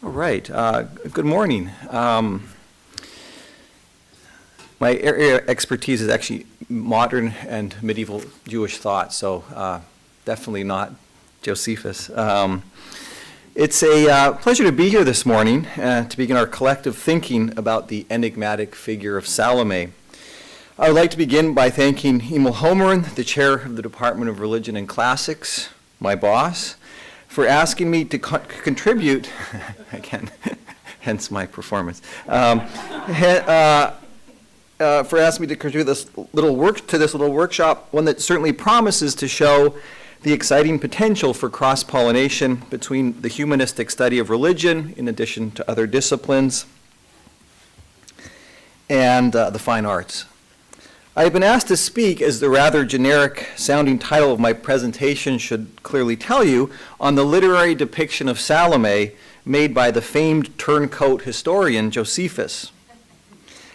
All right. Good morning. My area of expertise is actually modern and medieval Jewish thought, so definitely not Josephus. It's a pleasure to be here this morning to begin our collective thinking about the enigmatic figure of Salome. I would like to begin by thanking Holman, the chair of the Department of Religion and Classics, my boss, for asking me to contribute, again, hence my performance, for asking me to contribute this little workshop, one that certainly promises to show the exciting potential for cross-pollination between the humanistic study of religion, in addition to other disciplines, and the fine arts. I have been asked to speak, as the rather generic-sounding title of my presentation should clearly tell you, on the literary depiction of Salome made by the famed turncoat historian Josephus.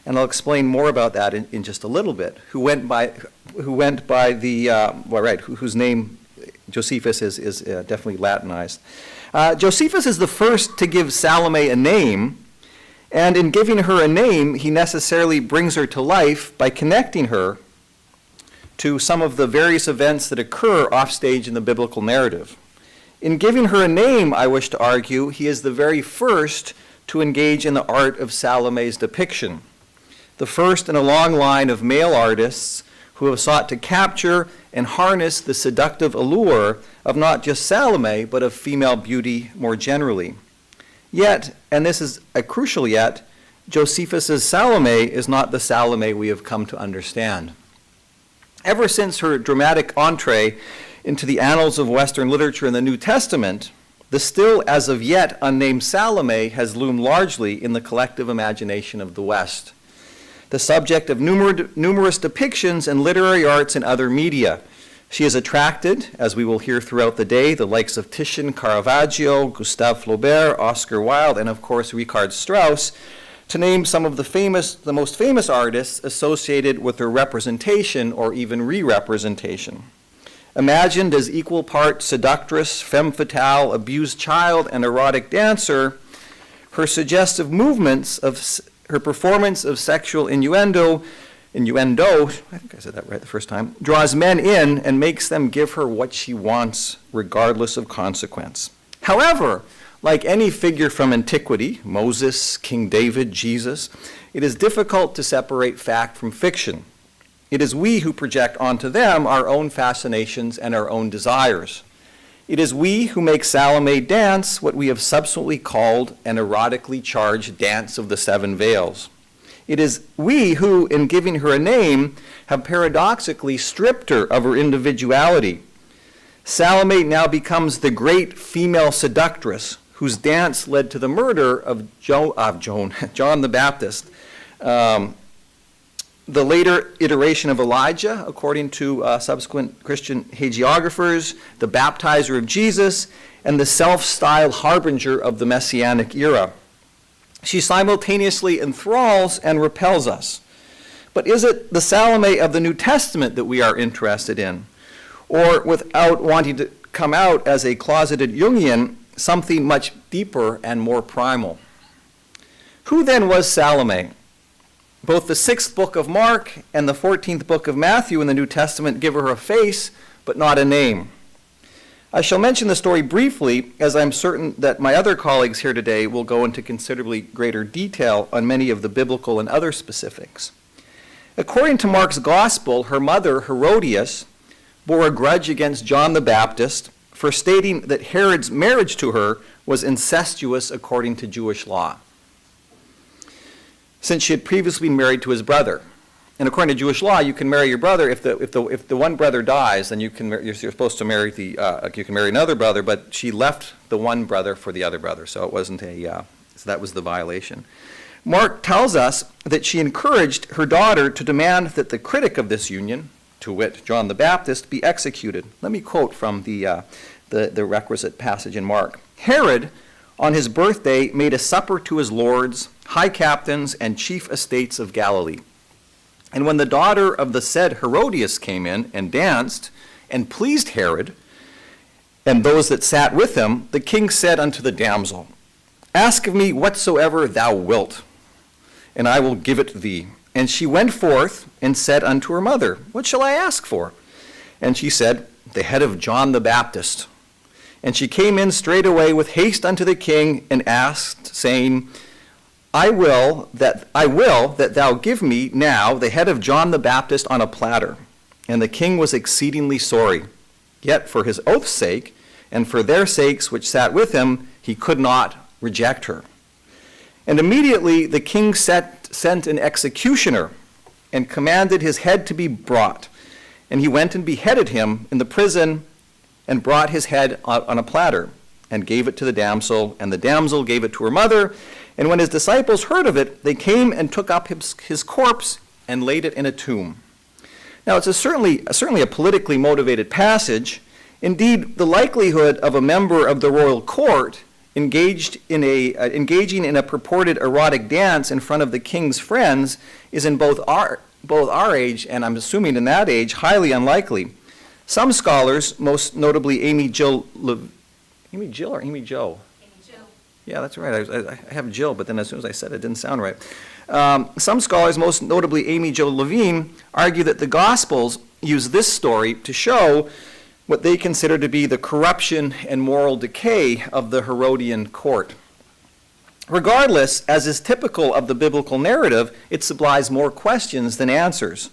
And I'll explain more about that in just a little bit. Whose name Josephus is definitely Latinized. Josephus is the first to give Salome a name. And in giving her a name, he necessarily brings her to life by connecting her to some of the various events that occur offstage in the biblical narrative. In giving her a name, I wish to argue, he is the very first to engage in the art of Salome's depiction, the first in a long line of male artists who have sought to capture and harness the seductive allure of not just Salome, but of female beauty more generally. Yet, and this is a crucial yet, Josephus's Salome is not the Salome we have come to understand. Ever since her dramatic entree into the annals of Western literature in the New Testament, the still as of yet unnamed Salome has loomed largely in the collective imagination of the West, the subject of numerous depictions in literary arts and other media. She has attracted, as we will hear throughout the day, the likes of Titian, Caravaggio, Gustave Flaubert, Oscar Wilde, and of course Richard Strauss, to name some of the most famous artists associated with her representation or even re-representation. Imagined as equal part seductress, femme fatale, abused child, and erotic dancer, her suggestive movements of her performance of sexual innuendo, I think I said that right the first time, draws men in and makes them give her what she wants, regardless of consequence. However, like any figure from antiquity, Moses, King David, Jesus, it is difficult to separate fact from fiction. It is we who project onto them our own fascinations and our own desires. It is we who make Salome dance what we have subsequently called an erotically charged dance of the seven veils. It is we who, in giving her a name, have paradoxically stripped her of her individuality. Salome now becomes the great female seductress whose dance led to the murder of John the Baptist. The later iteration of Elijah, according to subsequent Christian hagiographers, the baptizer of Jesus, and the self-styled harbinger of the Messianic era. She simultaneously enthralls and repels us. But is it the Salome of the New Testament that we are interested in? Or, without wanting to come out as a closeted Jungian, something much deeper and more primal? Who then was Salome? Both the 6th book of Mark and the 14th book of Matthew in the New Testament give her a face, but not a name. I shall mention the story briefly, as I'm certain that my other colleagues here today will go into considerably greater detail on many of the biblical and other specifics. According to Mark's gospel, her mother, Herodias, bore a grudge against John the Baptist for stating that Herod's marriage to her was incestuous according to Jewish law, since she had previously been married to his brother. And according to Jewish law, you can marry your brother if the one brother dies, then you're supposed to marry you can marry another brother. But she left the one brother for the other brother, so it wasn't so that was the violation. Mark tells us that she encouraged her daughter to demand that the critic of this union, to wit, John the Baptist, be executed. Let me quote from the requisite passage in Mark. Herod, on his birthday, made a supper to his lords, high captains, and chief estates of Galilee. And when the daughter of the said Herodias came in and danced and pleased Herod and those that sat with him, the king said unto the damsel, Ask of me whatsoever thou wilt, and I will give it thee. And she went forth and said unto her mother, What shall I ask for? And she said, The head of John the Baptist. And she came in straightway with haste unto the king, and asked, saying, I will that thou give me now the head of John the Baptist on a platter. And the king was exceedingly sorry. Yet for his oath's sake, and for their sakes which sat with him, he could not reject her. And immediately the king sent an executioner, and commanded his head to be brought. And he went and beheaded him in the prison, and brought his head on a platter, and gave it to the damsel, and the damsel gave it to her mother. And when his disciples heard of it, they came and took up his corpse and laid it in a tomb. Now, it's certainly a politically motivated passage. Indeed, the likelihood of a member of the royal court engaging in a purported erotic dance in front of the king's friends is in both our age, and I'm assuming in that age, highly unlikely. Some scholars, most notably Amy Jo? Yeah, that's right. I have Jill, but then as soon as I said it, it didn't sound right. Some scholars, most notably Amy Jo Levine, argue that the Gospels use this story to show what they consider to be the corruption and moral decay of the Herodian court. Regardless, as is typical of the biblical narrative, it supplies more questions than answers.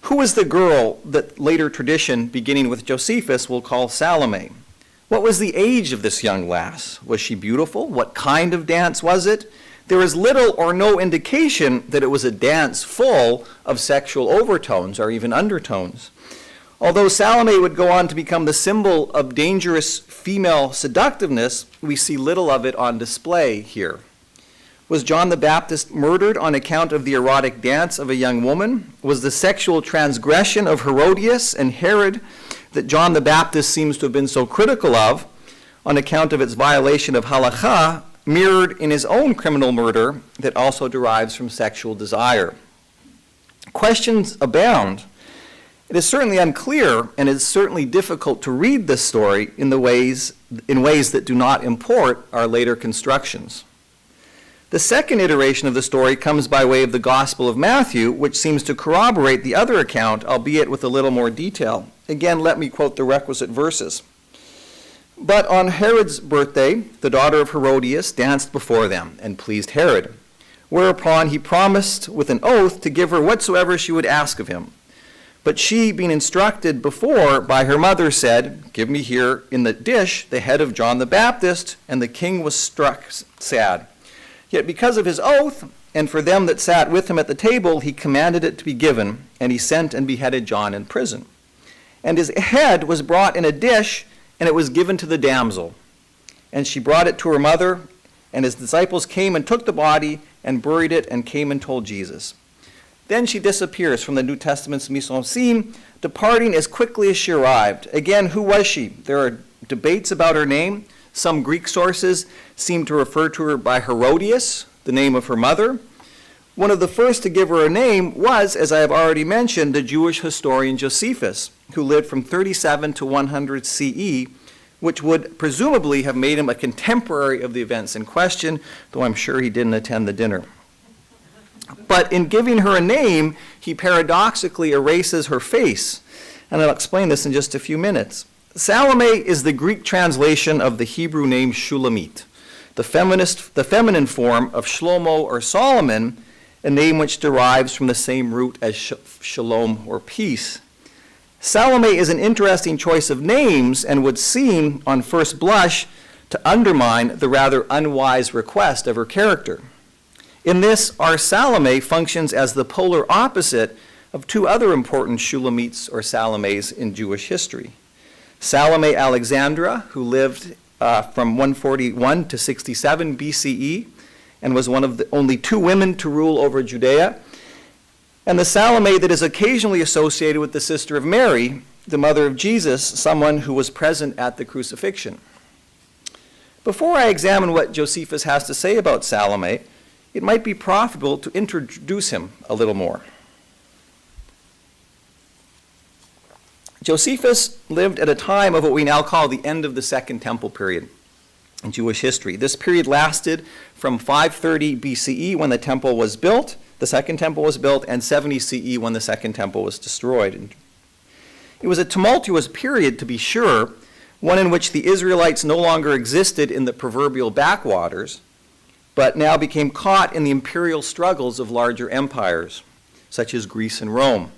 Who was the girl that later tradition, beginning with Josephus, will call Salome? What was the age of this young lass? Was she beautiful? What kind of dance was it? There is little or no indication that it was a dance full of sexual overtones or even undertones. Although Salome would go on to become the symbol of dangerous female seductiveness, we see little of it on display here. Was John the Baptist murdered on account of the erotic dance of a young woman? Was the sexual transgression of Herodias and Herod that John the Baptist seems to have been so critical of, on account of its violation of halakha, mirrored in his own criminal murder that also derives from sexual desire? Questions abound. It is certainly unclear, and it is certainly difficult to read this story in ways that do not import our later constructions. The second iteration of the story comes by way of the Gospel of Matthew, which seems to corroborate the other account, albeit with a little more detail. Again, let me quote the requisite verses. But on Herod's birthday, the daughter of Herodias danced before them and pleased Herod, whereupon he promised with an oath to give her whatsoever she would ask of him. But she, being instructed before by her mother, said, Give me here in the dish the head of John the Baptist. And the king was struck sad. Yet because of his oath, and for them that sat with him at the table, he commanded it to be given, and he sent and beheaded John in prison. And his head was brought in a dish, and it was given to the damsel. And she brought it to her mother, and his disciples came and took the body, and buried it, and came and told Jesus. Then she disappears from the New Testament's mise en scene, departing as quickly as she arrived. Again, who was she? There are debates about her name. Some Greek sources seem to refer to her by Herodias, the name of her mother. One of the first to give her a name was, as I have already mentioned, the Jewish historian Josephus, who lived from 37 to 100 CE, which would presumably have made him a contemporary of the events in question, though I'm sure he didn't attend the dinner. But in giving her a name, he paradoxically erases her face. And I'll explain this in just a few minutes. Salome is the Greek translation of the Hebrew name Shulamit, the feminine form of Shlomo or Solomon, a name which derives from the same root as shalom or peace. Salome is an interesting choice of names and would seem, on first blush, to undermine the rather unwise request of her character. In this, our Salome functions as the polar opposite of two other important Shulamites or Salomes in Jewish history. Salome Alexandra, who lived from 141 to 67 BCE and was one of the only two women to rule over Judea, and the Salome that is occasionally associated with the sister of Mary, the mother of Jesus, someone who was present at the crucifixion. Before I examine what Josephus has to say about Salome, it might be profitable to introduce him a little more. Josephus lived at a time of what we now call the end of the Second Temple period. in Jewish history. This period lasted from 530 BCE when the temple was built, the second temple was built, and 70 CE when the second temple was destroyed. It was a tumultuous period, to be sure, one in which the Israelites no longer existed in the proverbial backwaters, but now became caught in the imperial struggles of larger empires, such as Greece and Rome.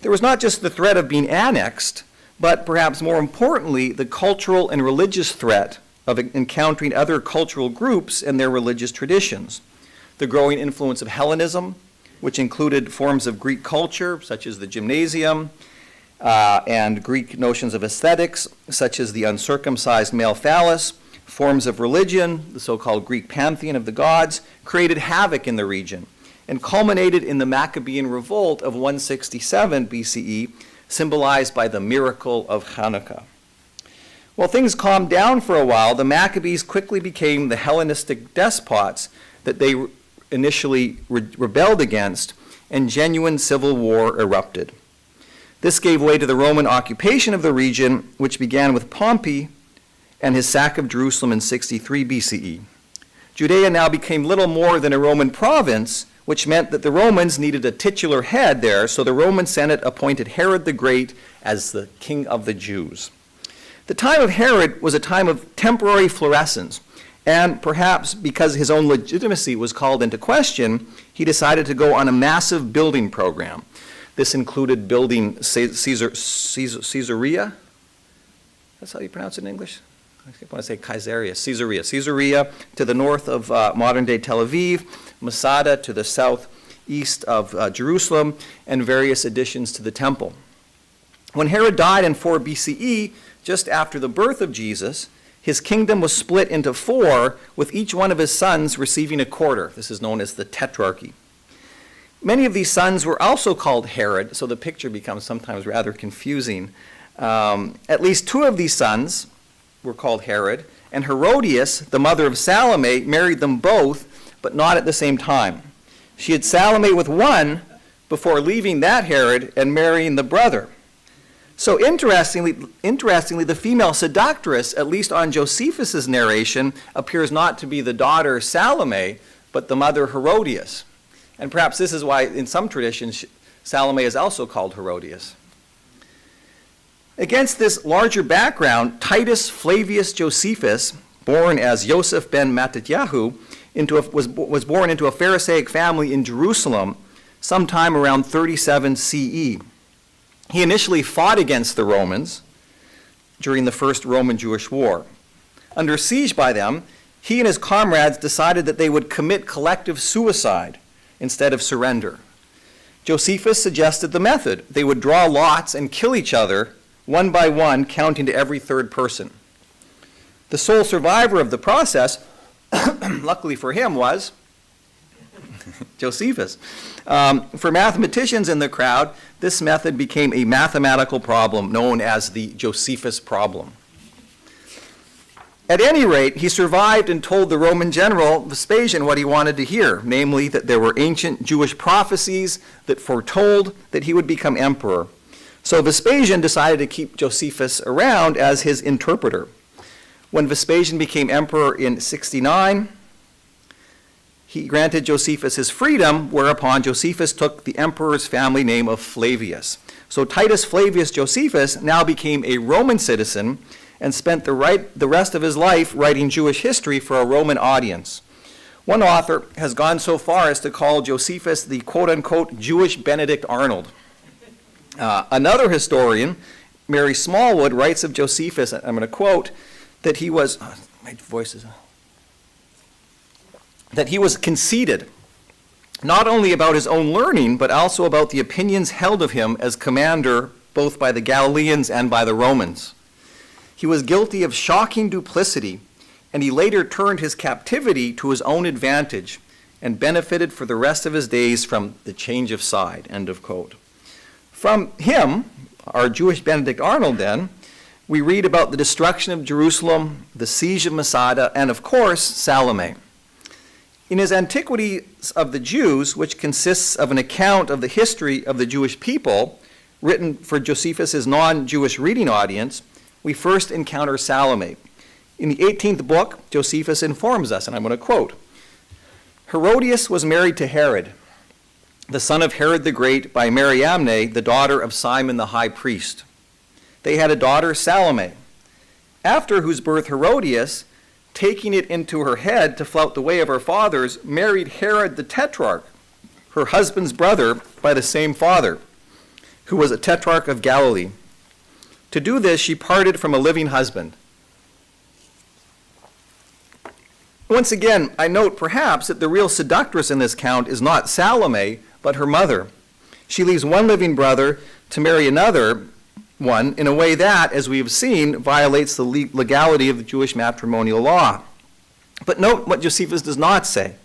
There was not just the threat of being annexed, but perhaps more importantly, the cultural and religious threat of encountering other cultural groups and their religious traditions. The growing influence of Hellenism, which included forms of Greek culture, such as the gymnasium, and Greek notions of aesthetics, such as the uncircumcised male phallus, forms of religion, the so-called Greek pantheon of the gods, created havoc in the region and culminated in the Maccabean revolt of 167 BCE, symbolized by the miracle of Hanukkah. While things calmed down for a while, the Maccabees quickly became the Hellenistic despots that they initially rebelled against, and genuine civil war erupted. This gave way to the Roman occupation of the region, which began with Pompey and his sack of Jerusalem in 63 BCE. Judea now became little more than a Roman province, which meant that the Romans needed a titular head there, so the Roman Senate appointed Herod the Great as the king of the Jews. The time of Herod was a time of temporary florescence, and perhaps because his own legitimacy was called into question, he decided to go on a massive building program. This included building Caesarea. That's how you pronounce it in English? I want to say Caesarea to the north of modern-day Tel Aviv, Masada to the southeast of Jerusalem, and various additions to the temple. When Herod died in 4 BCE, just after the birth of Jesus, his kingdom was split into 4, with each one of his sons receiving a quarter. This is known as the Tetrarchy. Many of these sons were also called Herod, so the picture becomes sometimes rather confusing. At least 2 of these sons were called Herod, and Herodias, the mother of Salome, married them both, but not at the same time. She had Salome with one before leaving that Herod and marrying the brother. So interestingly, the female seductress, at least on Josephus' narration, appears not to be the daughter Salome, but the mother Herodias. And perhaps this is why in some traditions Salome is also called Herodias. Against this larger background, Titus Flavius Josephus, born as Yosef ben Mattatyahu, was born into a Pharisaic family in Jerusalem sometime around 37 CE. He initially fought against the Romans during the First Roman-Jewish War. Under siege by them, he and his comrades decided that they would commit collective suicide instead of surrender. Josephus suggested the method. They would draw lots and kill each other one by one, counting to every third person. The sole survivor of the process, luckily for him, was Josephus. For mathematicians in the crowd, this method became a mathematical problem known as the Josephus problem. At any rate, he survived and told the Roman general Vespasian what he wanted to hear, namely that there were ancient Jewish prophecies that foretold that he would become emperor. So Vespasian decided to keep Josephus around as his interpreter. When Vespasian became emperor in 69, he granted Josephus his freedom, whereupon Josephus took the emperor's family name of Flavius. So Titus Flavius Josephus now became a Roman citizen and spent the rest of his life writing Jewish history for a Roman audience. One author has gone so far as to call Josephus the quote-unquote Jewish Benedict Arnold. Another historian, Mary Smallwood, writes of Josephus, I'm going to quote, that he was conceited, not only about his own learning, but also about the opinions held of him as commander both by the Galileans and by the Romans. He was guilty of shocking duplicity, and he later turned his captivity to his own advantage and benefited for the rest of his days from the change of side, end of quote. From him, our Jewish Benedict Arnold then, we read about the destruction of Jerusalem, the siege of Masada, and of course, Salome. In his Antiquities of the Jews, which consists of an account of the history of the Jewish people, written for Josephus' non-Jewish reading audience, we first encounter Salome. In the 18th book, Josephus informs us, and I'm going to quote, Herodias was married to Herod, the son of Herod the Great, by Mariamne, the daughter of Simon the high priest. They had a daughter, Salome, after whose birth Herodias, taking it into her head to flout the way of her fathers, married Herod the tetrarch, her husband's brother by the same father, who was a tetrarch of Galilee. To do this, she parted from a living husband. Once again, I note perhaps that the real seductress in this count is not Salome, but her mother. She leaves one living brother to marry another one in a way that, as we have seen, violates the legality of the Jewish matrimonial law. But note what Josephus does not say.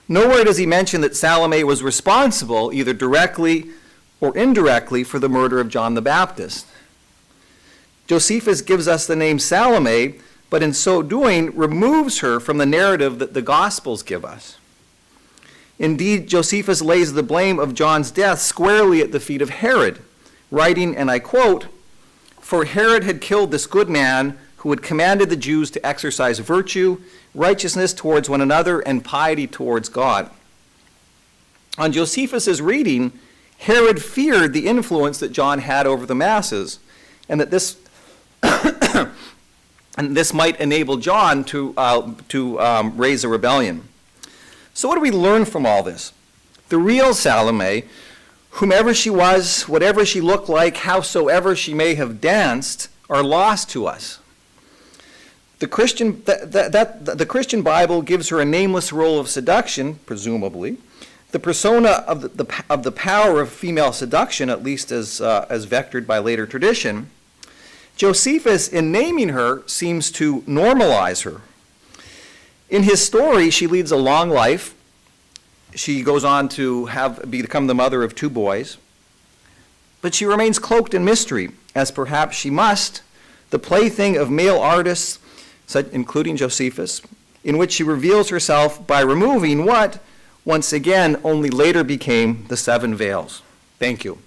Nowhere does he mention that Salome was responsible, either directly or indirectly, for the murder of John the Baptist. Josephus gives us the name Salome, but in so doing removes her from the narrative that the Gospels give us. Indeed, Josephus lays the blame of John's death squarely at the feet of Herod, writing, and I quote, "For Herod had killed this good man who had commanded the Jews to exercise virtue, righteousness towards one another, and piety towards God." On Josephus's reading, Herod feared the influence that John had over the masses, and that this and this might enable John to raise a rebellion. So what do we learn from all this? The real Salome, whomever she was, whatever she looked like, howsoever she may have danced, are lost to us. The Christian Bible gives her a nameless role of seduction, presumably. The persona of the power of female seduction, at least as vectored by later tradition. Josephus, in naming her, seems to normalize her. In his story, she leads a long life. She goes on to become the mother of 2 boys. But she remains cloaked in mystery, as perhaps she must, the plaything of male artists, including Josephus, in which she reveals herself by removing what, once again, only later became the 7 veils. Thank you.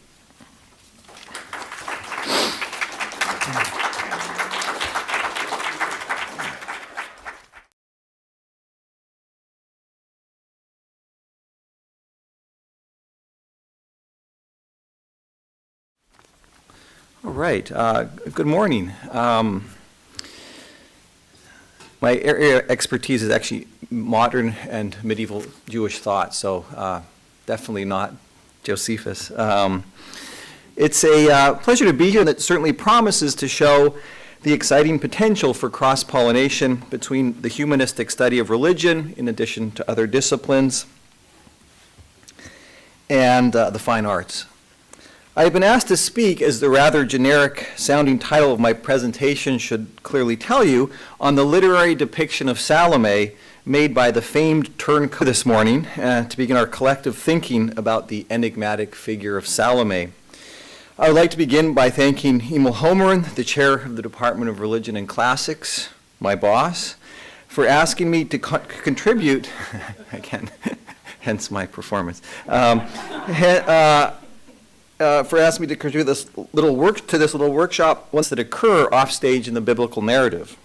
All right. Good morning. My area of expertise is actually modern and medieval Jewish thought, so definitely not Josephus. It's a pleasure to be here, and it certainly promises to show the exciting potential for cross-pollination between the humanistic study of religion, in addition to other disciplines, and the fine arts. I have been asked to speak, as the rather generic-sounding title of my presentation should clearly tell you, on the literary depiction of Salome made by the famed turncoat this morning to begin our collective thinking about the enigmatic figure of Salome. I would like to begin by thanking Emil Holman, the chair of the Department of Religion and Classics, my boss, for asking me to contribute, again, hence my performance, for asking me to contribute this little workshop once that occur offstage in the biblical narrative.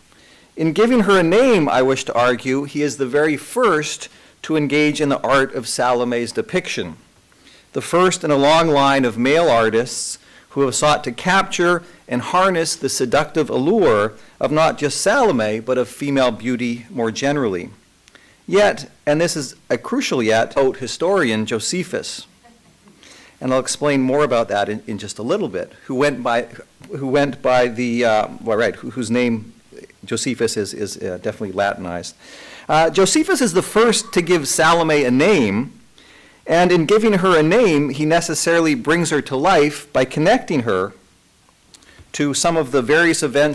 In giving her a name, I wish to argue, he is the very first to engage in the art of Salome's depiction, the first in a long line of male artists who have sought to capture and harness the seductive allure of not just Salome, but of female beauty more generally. Yet, and this is a crucial yet, historian Josephus, and I'll explain more about that in just a little bit, whose name Josephus is definitely Latinized. Josephus is the first to give Salome a name, and in giving her a name, he necessarily brings her to life by connecting her to some of the various events